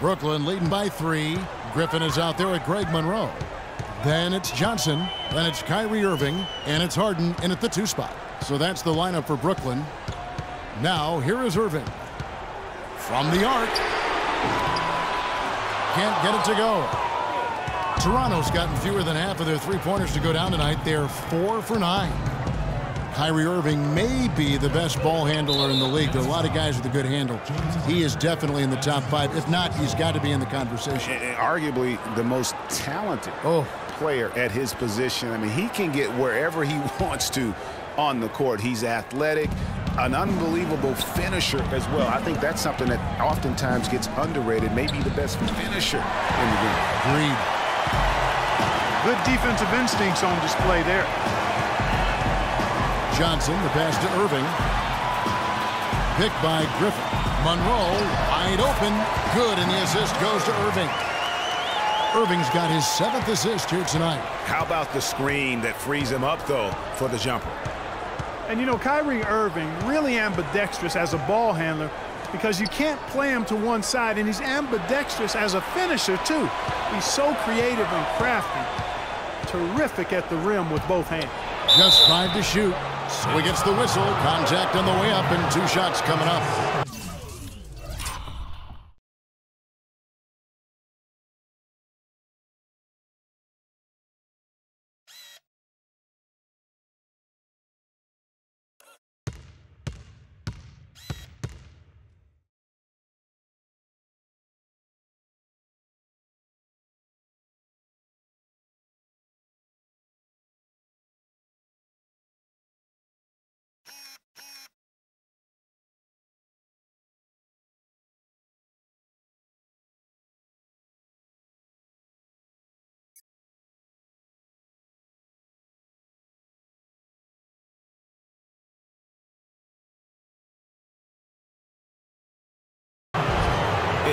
Brooklyn leading by 3. Griffin is out there with Greg Monroe. Then it's Johnson. Then it's Kyrie Irving. And it's Harden in at the 2 spot. So that's the lineup for Brooklyn. Now here is Irving. From the arc. Can't get it to go. Toronto's gotten fewer than half of their three-pointers to go down tonight. They're 4 for 9. Kyrie Irving may be the best ball handler in the league. There are a lot of guys with a good handle. He is definitely in the top 5. If not, he's got to be in the conversation. And arguably the most talented player at his position. I mean, he can get wherever he wants to on the court. He's athletic, an unbelievable finisher as well. I think that's something that oftentimes gets underrated. Maybe the best finisher in the game. Agreed. Good defensive instincts on display there. Johnson, the pass to Irving. Picked by Griffin. Monroe, wide open. Good, and the assist goes to Irving. Irving's got his 7th assist here tonight. How about the screen that frees him up, though, for the jumper? And, you know, Kyrie Irving really ambidextrous as a ball handler because you can't play him to one side, and he's ambidextrous as a finisher, too. He's so creative and crafty. Terrific at the rim with both hands. Just 5 to shoot. So he gets the whistle. Contact on the way up, and 2 shots coming up.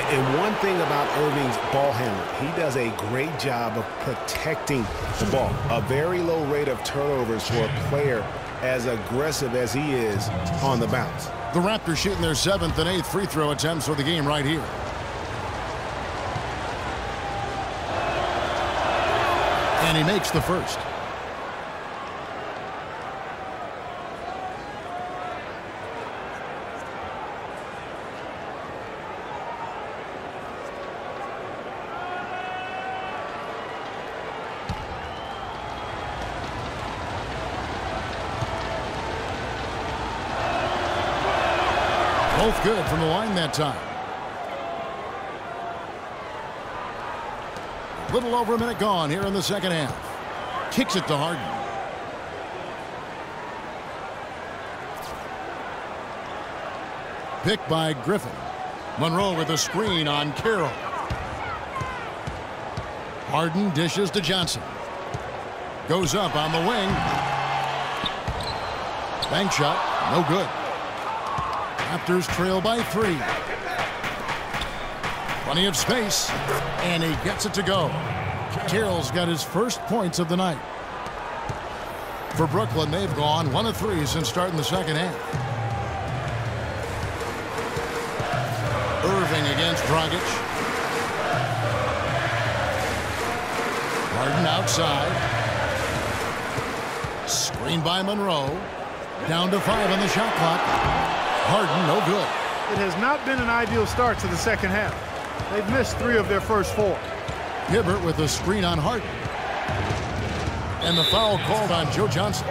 And one thing about Irving's ball handling, he does a great job of protecting the ball. A very low rate of turnovers for a player as aggressive as he is on the bounce. The Raptors shooting their 7th and 8th free throw attempts for the game right here. And he makes the first. Both good from the line that time. A little over a minute gone here in the second half. Kicks it to Harden. Picked by Griffin. Monroe with a screen on Carroll. Harden dishes to Johnson. Goes up on the wing. Bank shot, no good. Raptors trail by 3. Plenty of space, and he gets it to go. Carroll's got his first points of the night. For Brooklyn, they've gone 1 of 3 since starting the second half. Irving against Dragic. Harden outside. Screen by Monroe. Down to 5 on the shot clock. Harden, no good. It has not been an ideal start to the second half. They've missed 3 of their first 4. Hibbert with a screen on Harden. And the foul called on Joe Johnson.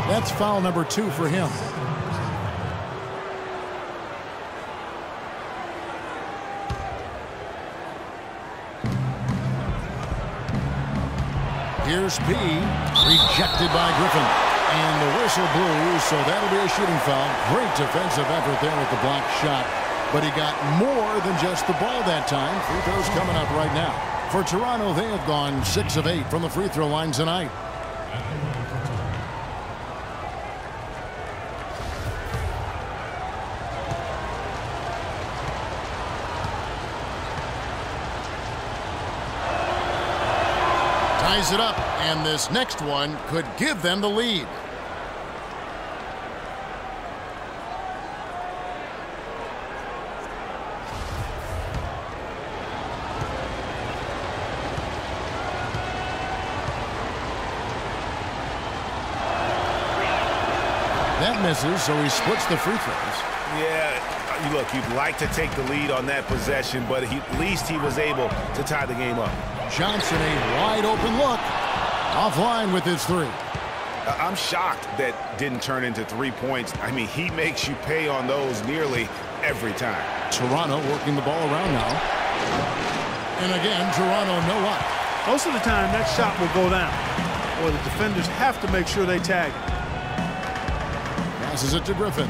That's foul number 2 for him. Here's P. Rejected by Griffin. And the whistle blew, so that'll be a shooting foul. Great defensive effort there with the block shot. But he got more than just the ball that time. Free throws coming up right now. For Toronto, they have gone 6 of 8 from the free throw line tonight. Ties it up, and this next one could give them the lead. misses, so he splits the free throws. Yeah, look, you'd like to take the lead on that possession, but at least he was able to tie the game up. Johnson, a wide open look. Offline with his three. I'm shocked that didn't turn into 3 points. I mean, he makes you pay on those nearly every time. Toronto working the ball around now. And again, Toronto no luck. Most of the time, that shot will go down. Or the defenders have to make sure they tag it. Passes it to Griffin.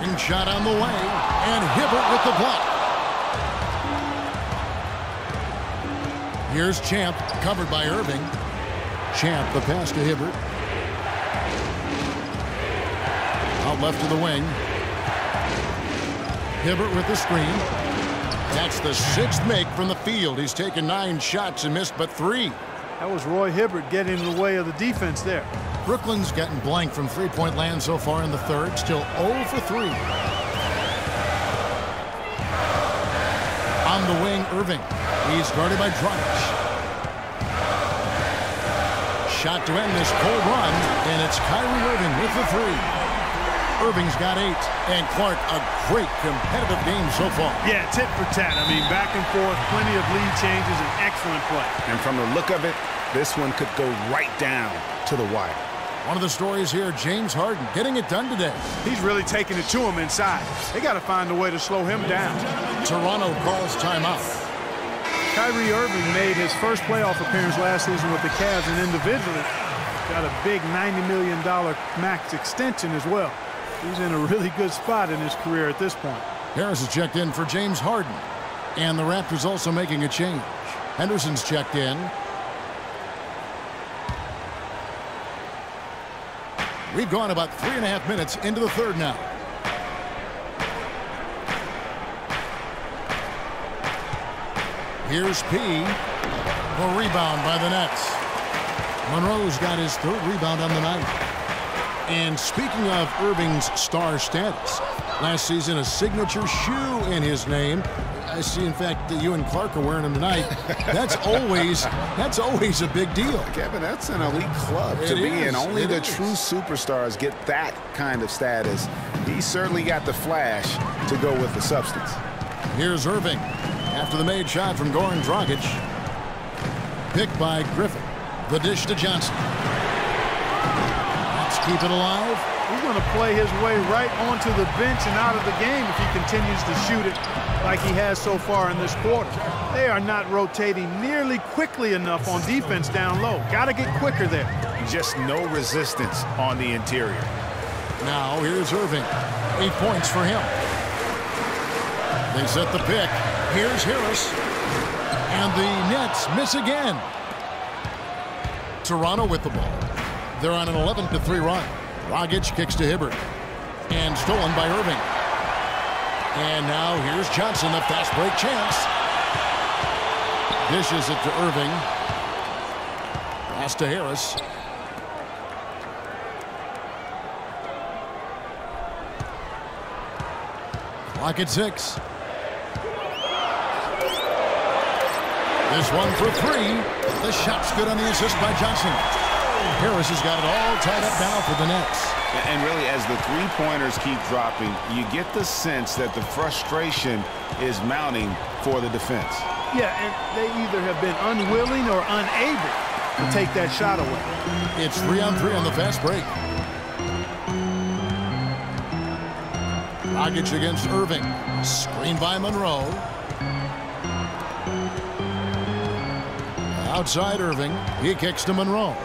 And shot on the way. And Hibbert with the block. Here's Champ, covered by Irving. Champ, the pass to Hibbert. Out left to the wing. Hibbert with the screen. That's the 6th make from the field. He's taken 9 shots and missed but 3. That was Roy Hibbert getting in the way of the defense there. Brooklyn's gotten blank from three-point land so far in the third. Still 0 for 3. On the wing, Irving. He's guarded by Dragic. Shot to end this cold run, and it's Kyrie Irving with the 3. Irving's got 8, and Clark, a great competitive game so far. Yeah, tit for tat. I mean, back and forth, plenty of lead changes, and excellent play. And from the look of it, this one could go right down to the wire. One of the stories here, James Harden getting it done today. He's really taking it to him inside. They got to find a way to slow him down. Toronto calls timeout. Kyrie Irving made his first playoff appearance last season with the Cavs, and individually got a big $90 million max extension as well. He's in a really good spot in his career at this point. Harris is checked in for James Harden. And the Raptors also making a change. Henderson's checked in. We've gone about 3.5 minutes into the third now. Here's P. A rebound by the Nets. Monroe's got his 3rd rebound on the night. And speaking of Irving's star status, last season a signature shoe in his name. I see, in fact, that you and Clark are wearing them tonight. That's always a big deal. Kevin, that's an elite club to be in. Only the true superstars get that kind of status. He certainly got the flash to go with the substance. Here's Irving after the made shot from Goran Dragic. Picked by Griffin. The dish to Johnson. Let's keep it alive. He's going to play his way right onto the bench and out of the game if he continues to shoot it like he has so far in this quarter. They are not rotating nearly quickly enough on defense down low. Got to get quicker there. Just no resistance on the interior. Now here's Irving. 8 points for him. They set the pick. Here's Harris. And the Nets miss again. Toronto with the ball. They're on an 11-3 run. Dragic kicks to Hibbert. And stolen by Irving. And now here's Johnson, a fast break chance. Dishes it to Irving. Pass to Harris. Clock at 6. This one for 3. The shot's good on the assist by Johnson. Harris has got it all tied up now for the Nets. And really, as the three-pointers keep dropping, you get the sense that the frustration is mounting for the defense. Yeah, and they either have been unwilling or unable to take that shot away. It's 3-on-3 on the fast break. Dragic against Irving. Screen by Monroe. Outside Irving. He kicks to Monroe.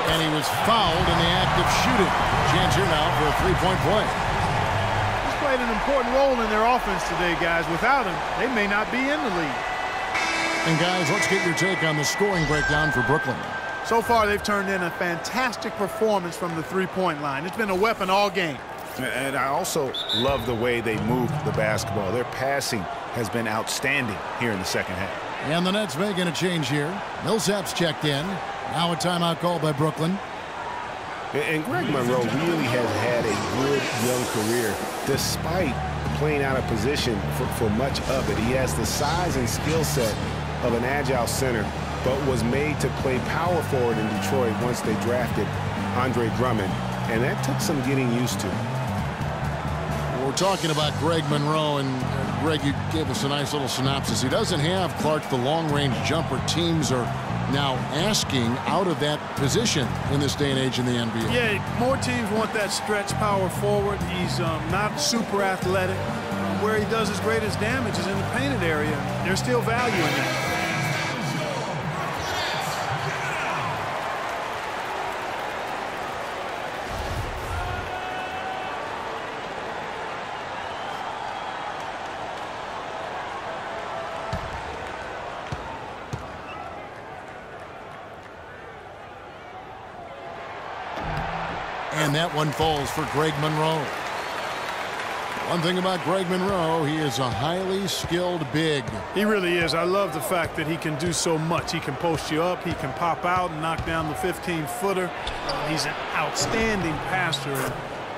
And he was fouled in the act of shooting. Chance here now for a three-point play. He's played an important role in their offense today, guys. Without him, they may not be in the lead. And guys, let's get your take on the scoring breakdown for Brooklyn. So far, they've turned in a fantastic performance from the three-point line. It's been a weapon all game. And I also love the way they move the basketball. Their passing has been outstanding here in the second half. And the Nets making a change here. Millsap's checked in. Now a timeout call by Brooklyn. And Greg Monroe really has had a good young career despite playing out of position for much of it. He has the size and skill set of an agile center, but was made to play power forward in Detroit once they drafted Andre Drummond, and that took some getting used to. We're talking about Greg Monroe, and Greg, you gave us a nice little synopsis. He doesn't have, Clark, the long-range jumper teams are now asking out of that position in this day and age in the NBA. Yeah, more teams want that stretch power forward. He's not super athletic. Where he does his greatest damage is in the painted area. There's still value in that. And that one falls for Greg Monroe. One thing about Greg Monroe, he is a highly skilled big. He really is. I love the fact that he can do so much. He can post you up. He can pop out and knock down the 15-footer. He's an outstanding passer.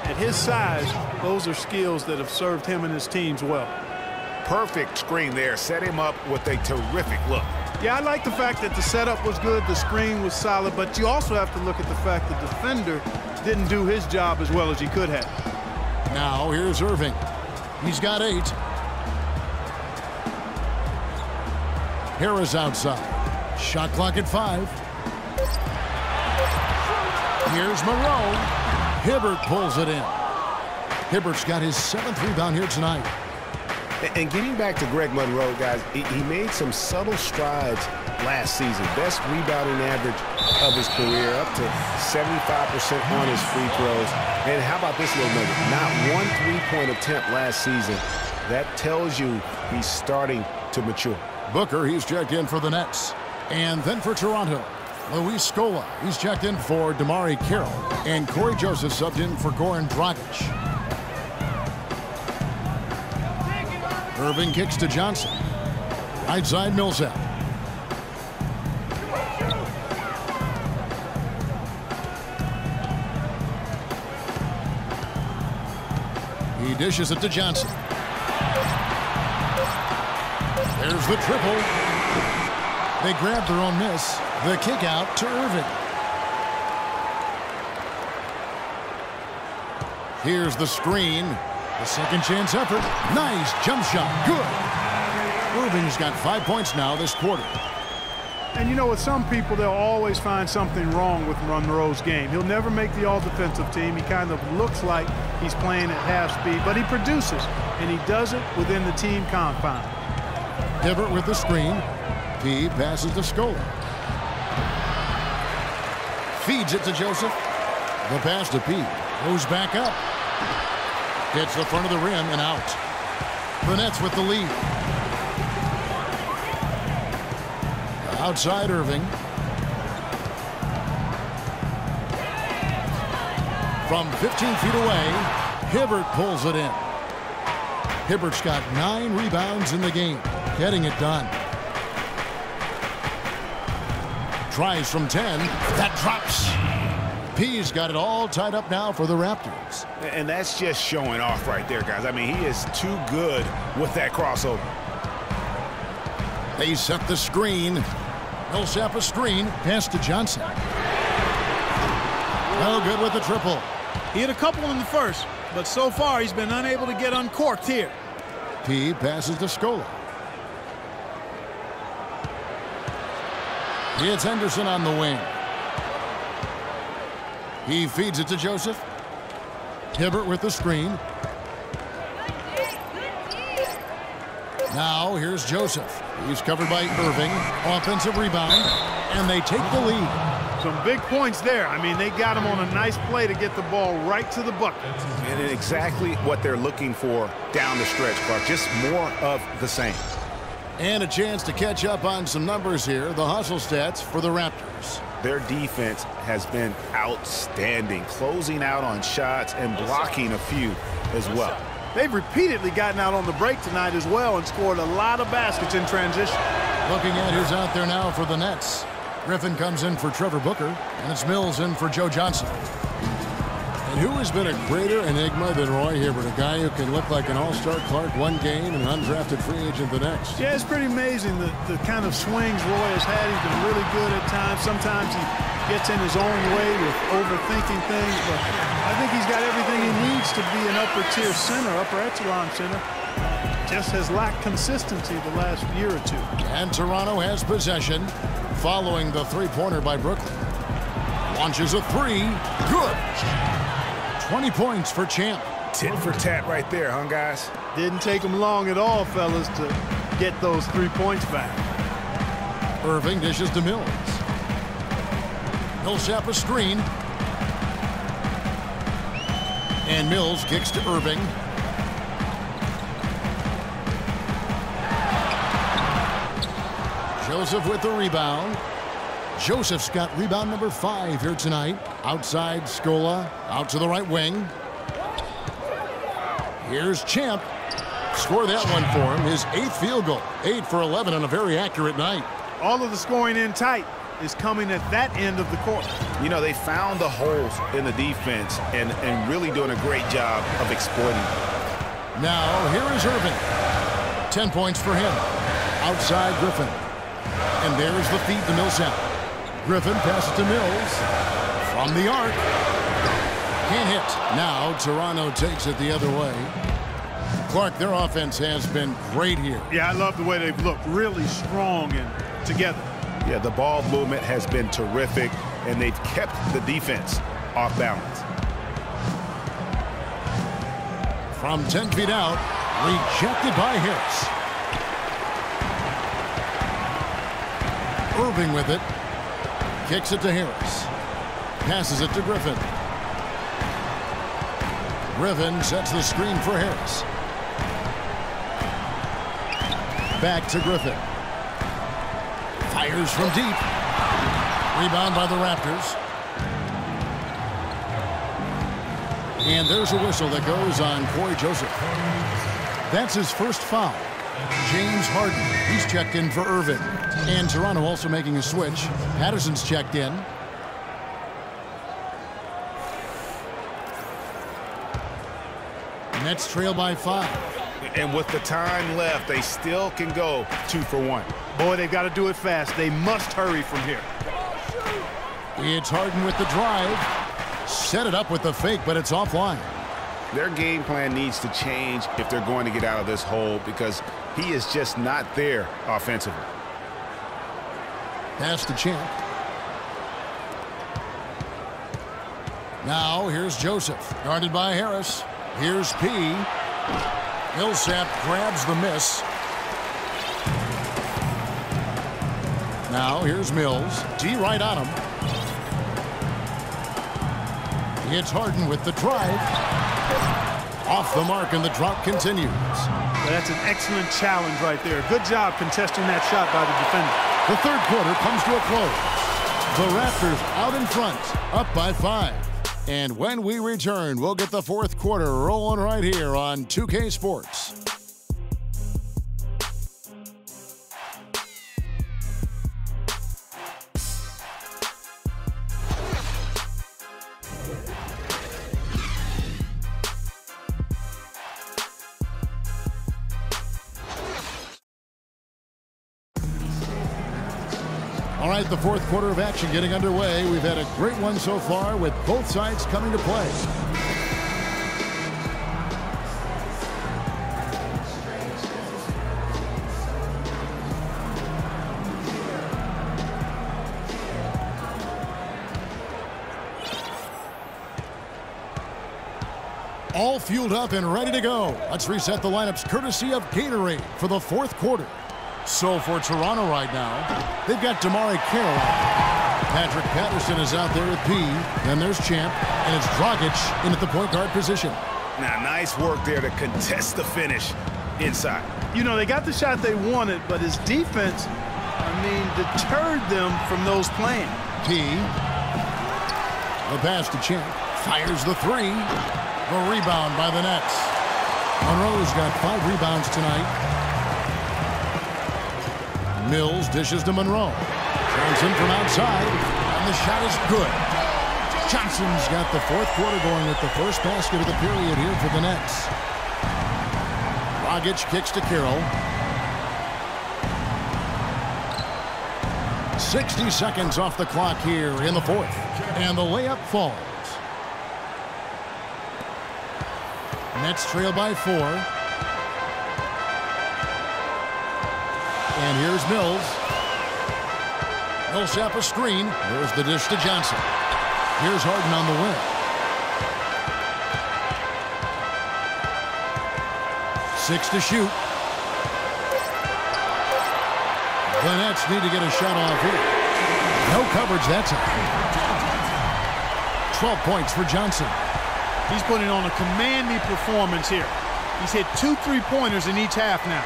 At his size, those are skills that have served him and his teams well. Perfect screen there. Set him up with a terrific look. Yeah, I like the fact that the setup was good, the screen was solid, but you also have to look at the fact the defender didn't do his job as well as he could have. Now here's Irving. He's got 8. Harris outside. Shot clock at 5. Here's Monroe. Hibbert pulls it in. Hibbert's got his 7th rebound here tonight. And getting back to Greg Monroe, guys, he made some subtle strides last season. Best rebounding average of his career, up to 75% on his free throws. And how about this little nugget? Not one three-point attempt last season. That tells you he's starting to mature. Booker, he's checked in for the Nets. And then for Toronto, Luis Scola. He's checked in for Damari Carroll. And Corey Joseph subbed in for Goran Dragic. Irving kicks to Johnson. Right side, Millsap. He dishes it to Johnson. There's the triple. They grab their own miss. The kick out to Irving. Here's the screen. The second chance effort. Nice jump shot. Good. Irving's got 5 points now this quarter. And you know, with some people, they'll always find something wrong with Monroe's game. He'll never make the all-defensive team. He kind of looks like he's playing at half speed, but he produces, and he does it within the team confines. Hibbert with the screen. P passes to Scola. Feeds it to Joseph. The pass to P. Moves back up. Hits the front of the rim and out. The Nets with the lead. Outside Irving. From 15 feet away, Hibbert pulls it in. Hibbert's got 9 rebounds in the game, getting it done. Tries from 10. That drops. P's got it all tied up now for the Raptors. And that's just showing off right there, guys. I mean, he is too good with that crossover. They set the screen. Millsap a screen. Pass to Johnson. No good with the triple. He had a couple in the first, but so far he's been unable to get uncorked here. P passes to Scola. It's Henderson on the wing. He feeds it to Joseph. Hibbert with the screen. Now here's Joseph. He's covered by Irving. Offensive rebound. And they take the lead. Some big points there. I mean, they got him on a nice play to get the ball right to the bucket. And exactly what they're looking for down the stretch, Clark. Just more of the same. And a chance to catch up on some numbers here. The hustle stats for the Raptors. Their defense has been outstanding, closing out on shots and blocking a few as well. They've repeatedly gotten out on the break tonight as well and scored a lot of baskets in transition. Looking at who's out there now for the Nets. Griffin comes in for Trevor Booker, and it's Mills in for Joe Johnson. And who has been a greater enigma than Roy Hibbert, a guy who can look like an all-star Clark one game and an undrafted free agent the next? Yeah, it's pretty amazing the kind of swings Roy has had. He's been really good at times. Sometimes he gets in his own way with overthinking things, but I think he's got everything he needs to be an upper-tier center, upper echelon center. Just has lacked consistency the last year or two. And Toronto has possession following the three-pointer by Brooklyn. Launches a three. Good. 20 points for Champ. Tit for tat right there, huh, guys? Didn't take him long at all, fellas, to get those 3 points back. Irving dishes to Mills. Millsap a screen. And Mills kicks to Irving. Joseph with the rebound. Joseph's got rebound number 5 here tonight. Outside Scola, out to the right wing. Here's Champ. Score that one for him. His 8th field goal. 8 for 11 on a very accurate night. All of the scoring in tight is coming at that end of the court. You know, they found the holes in the defense and really doing a great job of exploiting them. Now, here is Irving. 10 points for him. Outside Griffin. And there's the feed to Millsap. Griffin passes to Mills. From the arc. Can't hit. Now, Toronto takes it the other way. Clark, their offense has been great here. Yeah, I love the way they've looked. Really strong and together. Yeah, the ball movement has been terrific, and they've kept the defense off balance. From 10 feet out, rejected by Harris. Irving with it. Kicks it to Harris. Passes it to Griffin. Griffin sets the screen for Harris. Back to Griffin. Fires from deep. Rebound by the Raptors. And there's a whistle that goes on Corey Joseph. That's his first foul. James Harden, he's checked in for Irving. And Toronto also making a switch. Patterson's checked in. Nets trail by 5. And with the time left, they still can go 2 for 1. Boy, they've got to do it fast. They must hurry from here. It's Harden with the drive. Set it up with the fake, but it's offline. Their game plan needs to change if they're going to get out of this hole because he is just not there offensively. Pass to Champ. Now here's Joseph, guarded by Harris. Here's P. Millsap grabs the miss. Now here's Mills. D right on him. It's Harden with the drive. Off the mark, and the drop continues. Well, that's an excellent challenge right there. Good job contesting that shot by the defender. The third quarter comes to a close. The Raptors out in front, up by 5. And when we return, we'll get the fourth quarter rolling right here on 2K Sports. All right, the fourth quarter of action getting underway. We've had a great one so far with both sides coming to play. All fueled up and ready to go. Let's reset the lineups courtesy of Gatorade for the fourth quarter. So for Toronto right now, they've got Damari Carroll out. Patrick Patterson is out there with P. Then there's Champ, and it's Dragic in at the point guard position. Now, nice work there to contest the finish inside. You know, they got the shot they wanted, but his defense, deterred them from those playing. P. The pass to Champ. Fires the three. The rebound by the Nets. Monroe's got 5 rebounds tonight. Mills dishes to Monroe. Johnson from outside, and the shot is good. Johnson's got the fourth quarter going with the first basket of the period here for the Nets. Dragic kicks to Carroll. 60 seconds off the clock here in the fourth. And the layup falls. Nets trail by 4. And here's Mills. Millsap a screen. There's the dish to Johnson. Here's Harden on the wing. 6 to shoot. The Nets need to get a shot off here. No coverage that time. 12 points for Johnson. He's putting on a commanding performance here. He's hit 2 3-pointers in each half now.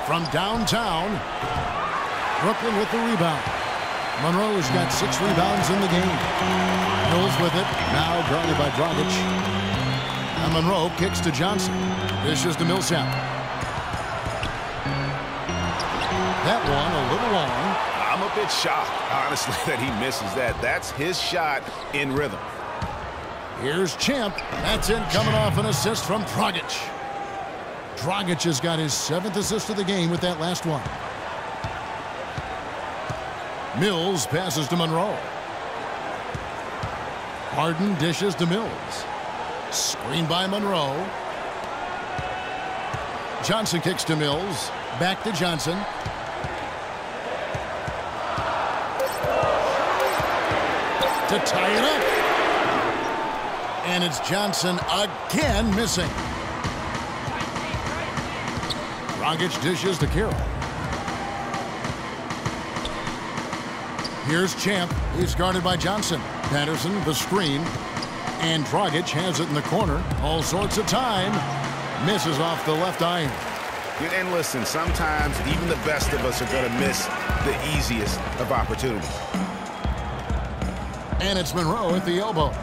From downtown, Brooklyn with the rebound. Monroe's got 6 rebounds in the game. Mills with it, now guarded by Dragic. And Monroe kicks to Johnson. Dishes to Millsap. That one a little long. I'm a bit shocked, honestly, that he misses that. That's his shot in rhythm. Here's Champ. That's in, coming off an assist from Dragic. Dragic has got his 7th assist of the game with that last one. Mills passes to Monroe. Harden dishes to Mills. Screen by Monroe. Johnson kicks to Mills. Back to Johnson. To tie it up. And it's Johnson again missing. Dragic dishes to Carroll. Here's Champ. He's guarded by Johnson. Patterson, the screen. And Dragic has it in the corner. All sorts of time. Misses off the left iron. And listen, sometimes even the best of us are going to miss the easiest of opportunities. And it's Monroe at the elbow.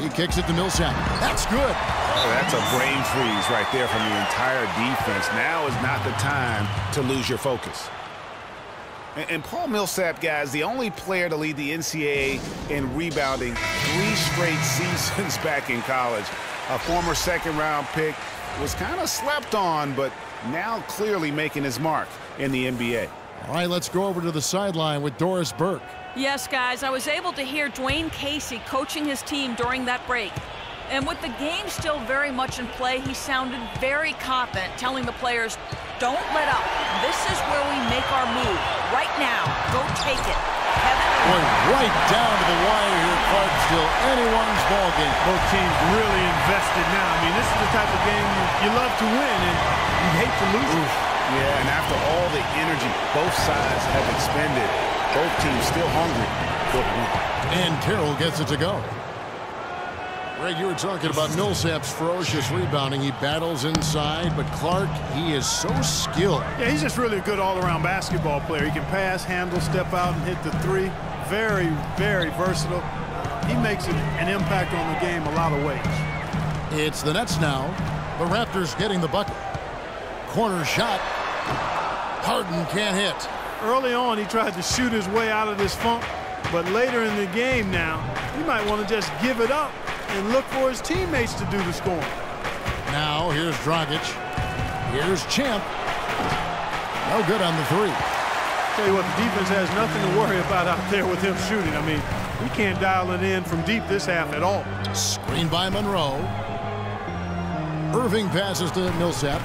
He kicks it to Millsap. That's good. Oh, that's a brain freeze right there from the entire defense. Now is not the time to lose your focus. And Paul Millsap, guys, the only player to lead the NCAA in rebounding 3 straight seasons back in college. A former second-round pick, was kind of slept on, but now clearly making his mark in the NBA. All right, let's go over to the sideline with Doris Burke. Yes, guys, I was able to hear Dwayne Casey coaching his team during that break. And with the game still very much in play, he sounded very confident, telling the players, don't let up. This is where we make our move. Right now, go take it. Boy, right down to the wire here, Clark. Still anyone's ball game. Both teams really invested now. I mean, this is the type of game you love to win, and you hate to lose it. Yeah, and after all the energy both sides have expended, both teams still hungry for the win. And Carroll gets it to go. Greg, you were talking about Millsap's ferocious rebounding. He battles inside, but Clark, he is so skilled. Yeah, he's just really a good all-around basketball player. He can pass, handle, step out, and hit the 3. Very, very versatile. He makes an impact on the game a lot of ways. It's the Nets now. The Raptors getting the bucket. Corner shot. Harden can't hit. Early on, he tried to shoot his way out of this funk, but later in the game now, he might want to just give it up and look for his teammates to do the scoring. Now, here's Dragic. Here's Champ. No good on the 3. Tell you what, the defense has nothing to worry about out there with him shooting. I mean, he can't dial it in from deep this half at all. Screen by Monroe. Irving passes to Millsap.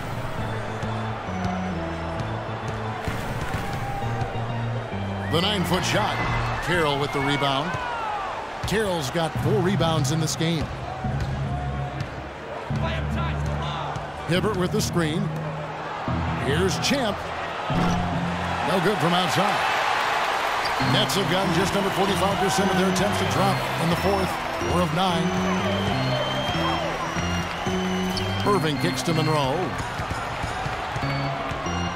The 9-foot shot. Carroll with the rebound. Carroll's got 4 rebounds in this game. Hibbert with the screen. Here's Champ. No good from outside. Nets have gotten just under 45% of their attempts to drop in the 4th. 4 of 9. Irving kicks to Monroe.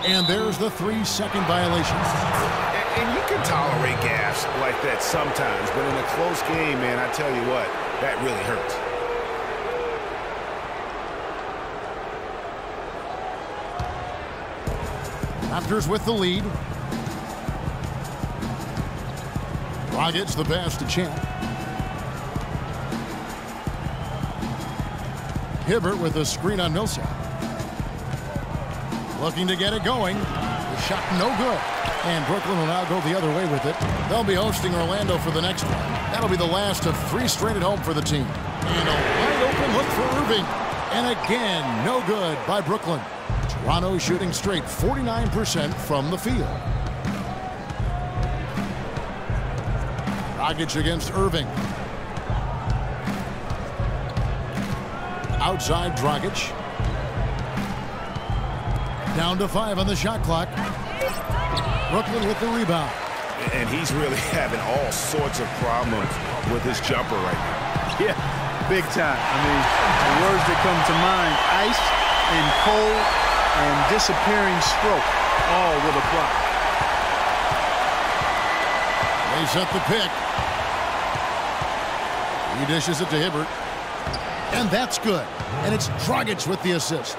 And there's the 3-second violation. And you can tolerate gas like that sometimes, but in a close game, man, I tell you what, that really hurts. Raptors with the lead. Dragic the pass to Champ. Hibbert with a screen on Millsap. Looking to get it going. The shot no good. And Brooklyn will now go the other way with it. They'll be hosting Orlando for the next one. That'll be the last of 3 straight at home for the team. And a wide open look for Irving. And again, no good by Brooklyn. Toronto shooting straight 49% from the field. Dragic against Irving. Outside Dragic. Down to 5 on the shot clock. Brooklyn with the rebound. And he's really having all sorts of problems with his jumper right now. Yeah, big time. I mean, the words that come to mind, ice and cold and disappearing stroke, all with a block. They set the pick. He dishes it to Hibbert. And that's good. And it's Dragic with the assist.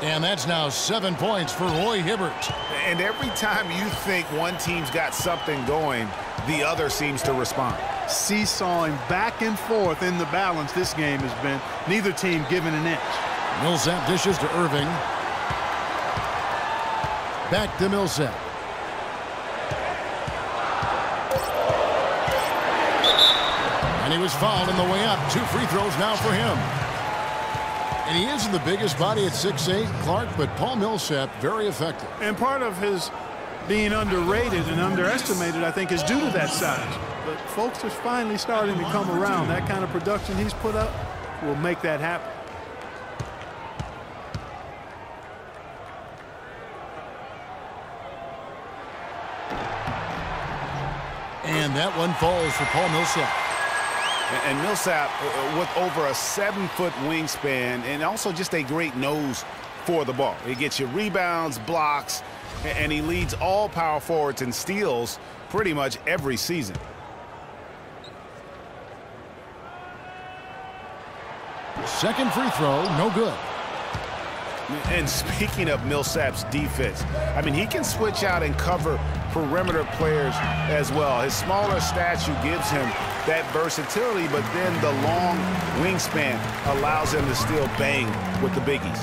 And that's now 7 points for Roy Hibbert. And every time you think one team's got something going, the other seems to respond. Seesawing back and forth in the balance this game has been. Neither team giving an inch. Millsap dishes to Irving. Back to Millsap. And he was fouled on the way up. 2 free throws now for him. And he isn't the biggest body at 6'8", Clark, but Paul Millsap, very effective. And part of his being underrated and underestimated, I think, is due to that size. But folks are finally starting to come around. That kind of production he's put up will make that happen. And that one falls for Paul Millsap. And Millsap with over a 7-foot wingspan and also just a great nose for the ball. He gets you rebounds, blocks, and he leads all power forwards in steals pretty much every season. Second free throw, no good. And speaking of Millsap's defense, I mean, he can switch out and cover perimeter players as well. His smaller stature gives him that versatility, but then the long wingspan allows him to still bang with the biggies.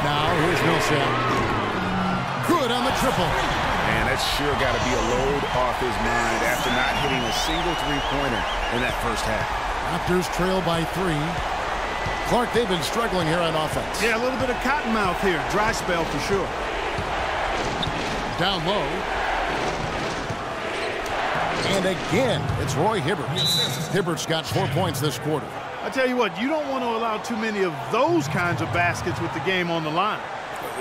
Now here's Millsap. Good on the triple. Man, that's sure got to be a load off his mind after not hitting a single three-pointer in that first half. Raptors trail by 3. Clark, they've been struggling here on offense. Yeah, a little bit of cottonmouth here. Dry spell for sure. Down low. And again, it's Roy Hibbert. Hibbert's got 4 points this quarter. I tell you what, you don't want to allow too many of those kinds of baskets with the game on the line.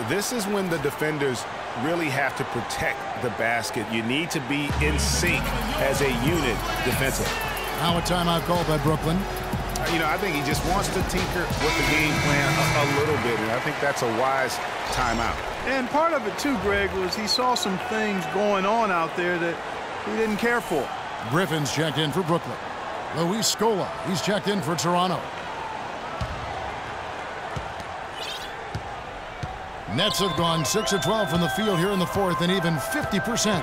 This is when the defenders really have to protect the basket. You need to be in sync as a unit defensively. Now a timeout called by Brooklyn. You know, I think he just wants to tinker with the game plan a little bit, and I think that's a wise timeout. And part of it, too, Greg, was he saw some things going on out there that he didn't care for. Griffin's checked in for Brooklyn. Luis Scola, he's checked in for Toronto. Nets have gone 6 of 12 from the field here in the fourth, and even 50%.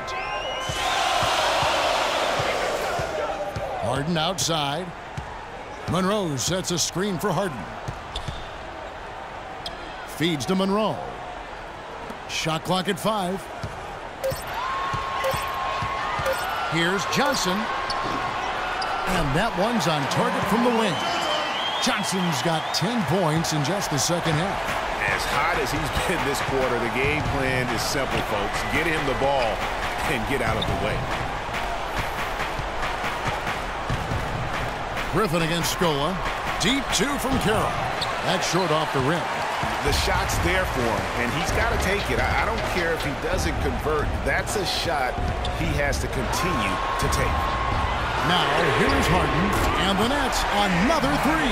Harden outside. Monroe sets a screen for Harden. Feeds to Monroe. Shot clock at 5. Here's Johnson. And that one's on target from the wing. Johnson's got 10 points in just the second half. As hot as he's been this quarter, the game plan is simple, folks. Get him the ball and get out of the way. Griffin against Scola. Deep 2 from Carroll. That's short off the rim. The shot's there for him, and he's got to take it. I don't care if he doesn't convert. That's a shot he has to continue to take. Now, here's Harden, and the Nets, another 3.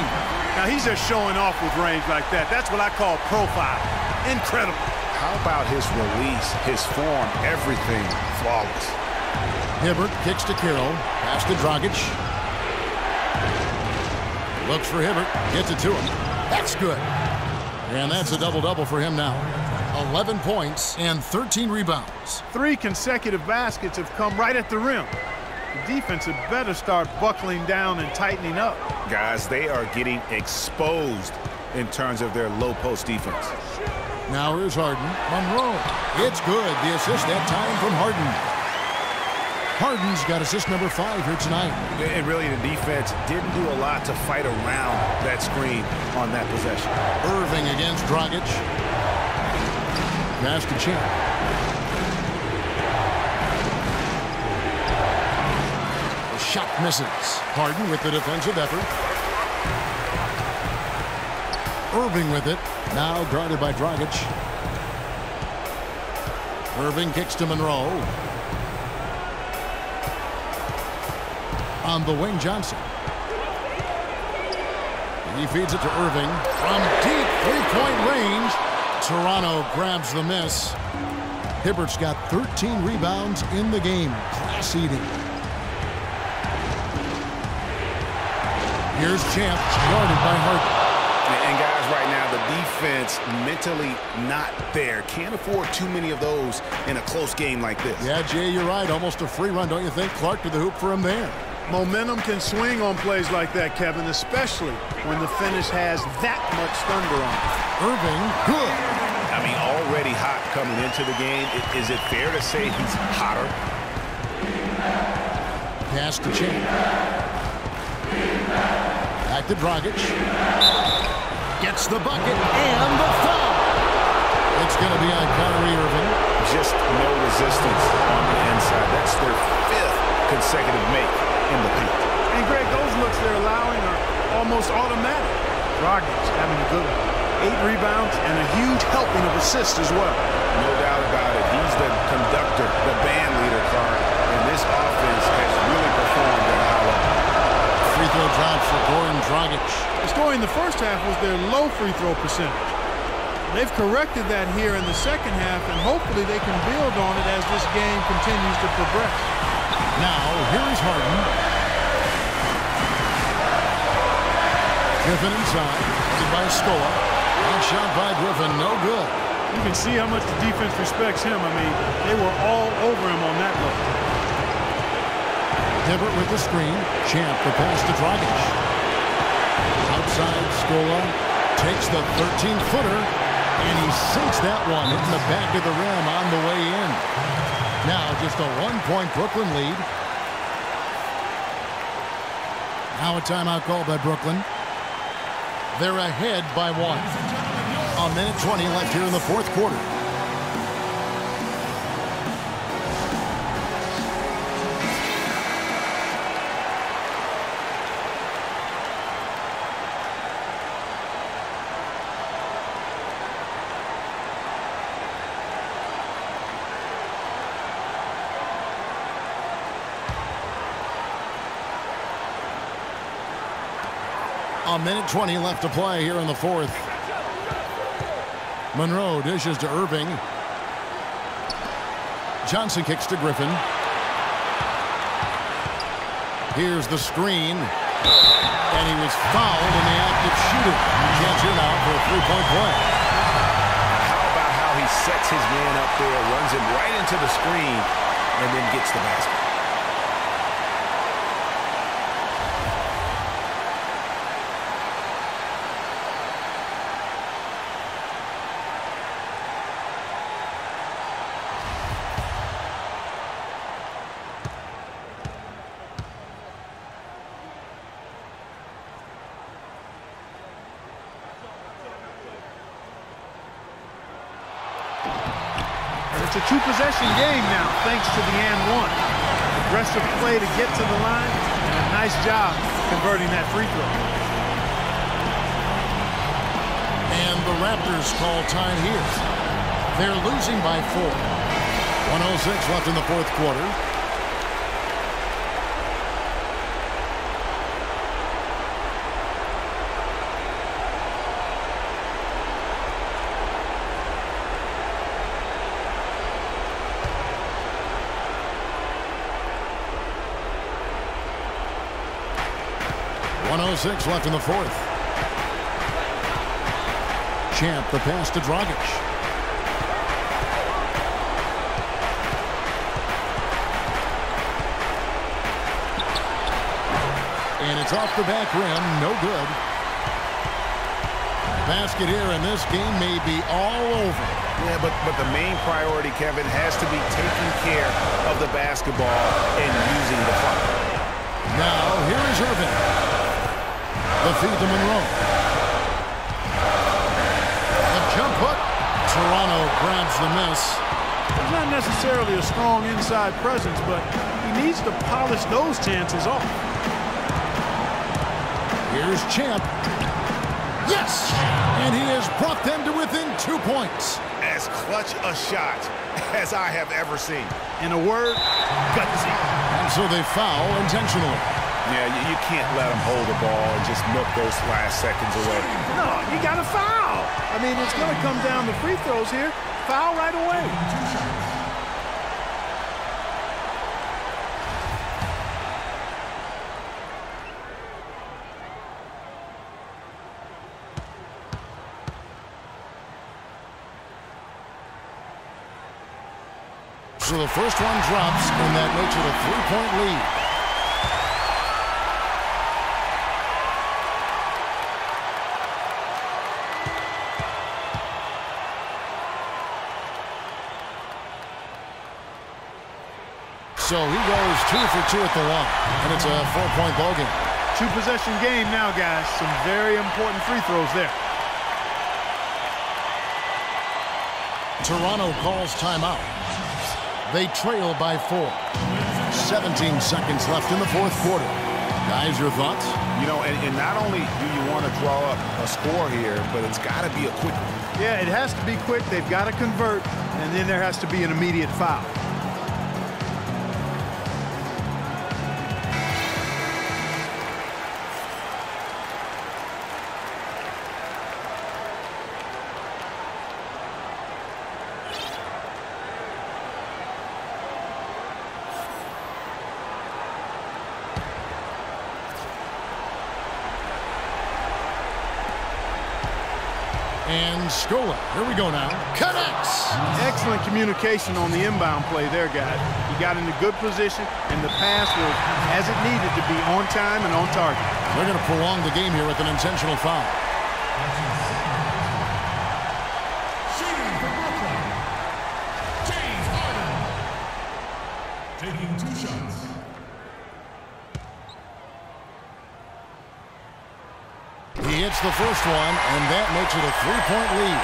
Now, he's just showing off with range like that. That's what I call profile. Incredible. How about his release, his form, everything flawless. Hibbert kicks to Carroll. Pass to Dragic. Looks for Hibbert. Gets it to him. That's good. And that's a double-double for him now. 11 points and 13 rebounds. 3 consecutive baskets have come right at the rim. The defense had better start buckling down and tightening up. Guys, they are getting exposed in terms of their low post defense. Now here's Harden. Monroe. It's good. The assist that time from Harden. Harden's got assist number 5 here tonight. And really, the defense didn't do a lot to fight around that screen on that possession. Irving against Dragic. Pass to Champ. The shot misses. Harden with the defensive effort. Irving with it. Now guarded by Dragic. Irving kicks to Monroe. On the wing, Johnson. He feeds it to Irving. From deep three-point range. Toronto grabs the miss. Hibbert's got 13 rebounds in the game. Class eating. Here's Champ, guarded by Harden. And guys, right now, the defense mentally not there. Can't afford too many of those in a close game like this. Yeah, Jay, you're right. Almost a free run, don't you think? Clark to the hoop for him there. Momentum can swing on plays like that, Kevin, especially when the finish has that much thunder on it. Irving, good. I mean, already hot coming into the game. Is it fair to say he's hotter? Pass to Champ. Back to Dragic. Gets the bucket and the foul. It's going to be on Kyrie Irving. Just no resistance on the inside. That's their 5th consecutive make in the paint. And Greg, those looks they're allowing are almost automatic. Dragic having a good one. 8 rebounds and a huge helping of assists as well. No doubt about it. He's the conductor, the band leader, Clark. And this offense has really performed at a high level. Free throw drops for Goran Dragic. The story in the first half was their low free throw percentage. They've corrected that here in the second half, and hopefully they can build on it as this game continues to progress. Now, here is Harden. Griffin inside. Headed by Scola. And shot by Griffin. No good. You can see how much the defense respects him. I mean, they were all over him on that look. Hibbert with the screen. Champ the pass to Dragic. Outside, Scola takes the 13-footer, and he sinks that one, hitting the back of the rim on the way in. Now just a 1-point Brooklyn lead. Now a timeout called by Brooklyn. They're ahead by 1. A minute 20 left here in the 4th quarter. A minute 20 left to play here in the 4th. Monroe dishes to Irving. Johnson kicks to Griffin. Here's the screen. And he was fouled in the act of shooting. Chance here now for a 3-point play. How about how he sets his man up there, runs him right into the screen, and then gets the basket. It's a 2-possession game now, thanks to the and one. Aggressive play to get to the line, and a nice job converting that free throw. And the Raptors call time here. They're losing by 4. 1:06 left in the 4th quarter. .106 left in the 4th. Champ the pass to Dragic. And it's off the back rim. No good. Basket here, and this game may be all over. Yeah, but the main priority, Kevin, has to be taking care of the basketball and using the clock. Now, here is Irving. The feed to Monroe. The jump hook. Toronto grabs the miss. It's not necessarily a strong inside presence, but he needs to polish those chances off. Here's Champ. Yes! And he has brought them to within 2 points. As clutch a shot as I have ever seen. In a word, gutsy. And so they foul intentionally. Yeah, you can't let them hold the ball and just milk those last seconds away. No, you got to foul. I mean, it's going to come down to free throws here. Foul right away. So the first one drops, and that makes it a 3-point lead. So he goes 2 for 2 at the line, and it's a 4-point ball game. 2-possession game now, guys. Some very important free throws there. Toronto calls timeout. They trail by 4. 17 seconds left in the fourth quarter. Guys, your thoughts? You know, and not only do you want to draw up a score here, but it's got to be a quick one. Yeah, it has to be quick. They've got to convert, and then there has to be an immediate foul. And Scola, here we go now, connects. Excellent communication on the inbound play there, guys. He got in a good position, and the pass was as it needed to be, on time and on target. They're going to prolong the game here with an intentional foul. Shooting for Brooklyn, James Harden. Taking 2 shots. He hits the first one, and that makes it a 3-point lead.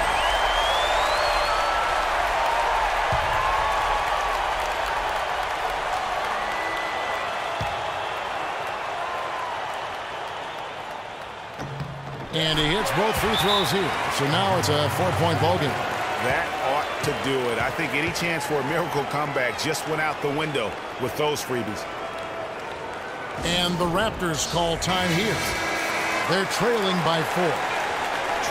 And he hits both free throws here. So now it's a 4-point ball game. That ought to do it. I think any chance for a miracle comeback just went out the window with those freebies. And the Raptors call time here. They're trailing by 4.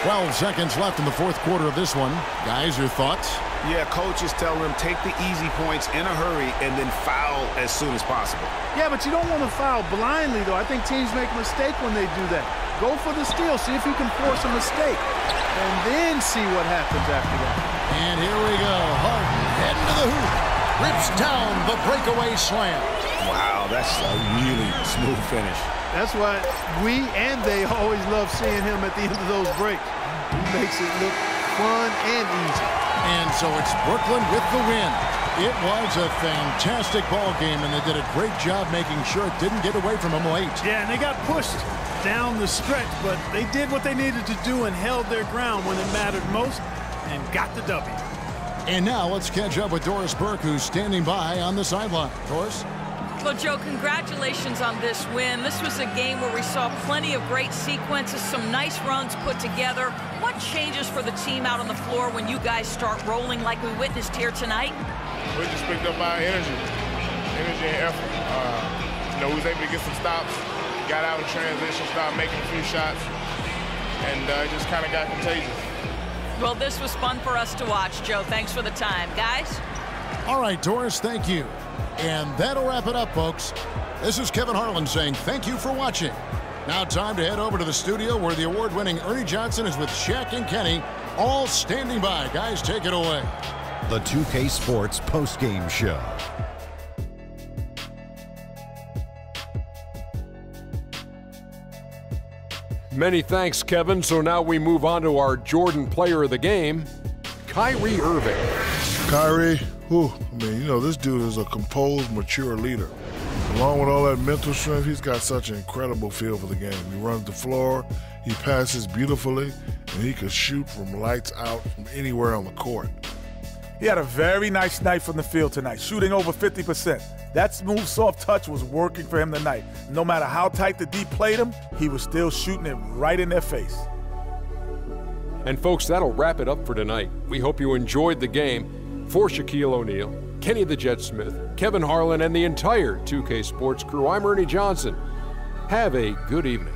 12 seconds left in the fourth quarter of this one. Guys, your thoughts? Yeah, coaches tell them take the easy points in a hurry and then foul as soon as possible. Yeah, but you don't want to foul blindly, though. I think teams make a mistake when they do that. Go for the steal. See if you can force a mistake. And then see what happens after that. And here we go. Harden heading to the hoop. Rips down the breakaway slam. Wow, that's a really smooth finish. That's why we and they always love seeing him at the end of those breaks. He makes it look fun and easy. And so it's Brooklyn with the win. It was a fantastic ball game, and they did a great job making sure it didn't get away from them late. Yeah, and they got pushed down the stretch, but they did what they needed to do and held their ground when it mattered most and got the W. And now let's catch up with Doris Burke, who's standing by on the sideline. Doris? Well, Joe, congratulations on this win. This was a game where we saw plenty of great sequences, some nice runs put together. What changes for the team out on the floor when you guys start rolling like we witnessed here tonight? We just picked up our energy and effort. We was able to get some stops, got out in transition, started making a few shots, and it just kind of got contagious. Well, this was fun for us to watch, Joe. Thanks for the time. Guys? All right, Doris, thank you. And that'll wrap it up, folks. This is Kevin Harlan saying thank you for watching. Now time to head over to the studio where the award-winning Ernie Johnson is with Shaq and Kenny, all standing by. Guys, take it away. The 2K Sports postgame show. Many thanks, Kevin. So now we move on to our Jordan Player of the Game, Kyrie Irving. Kyrie, this dude is a composed, mature leader. Along with all that mental strength, he's got such an incredible feel for the game. He runs the floor, he passes beautifully, and he could shoot from lights out from anywhere on the court. He had a very nice night from the field tonight, shooting over 50%. That smooth, soft touch was working for him tonight. No matter how tight the D played him, he was still shooting it right in their face. And folks, that'll wrap it up for tonight. We hope you enjoyed the game. For Shaquille O'Neal, Kenny the Jet Smith, Kevin Harlan, and the entire 2K Sports crew, I'm Ernie Johnson. Have a good evening.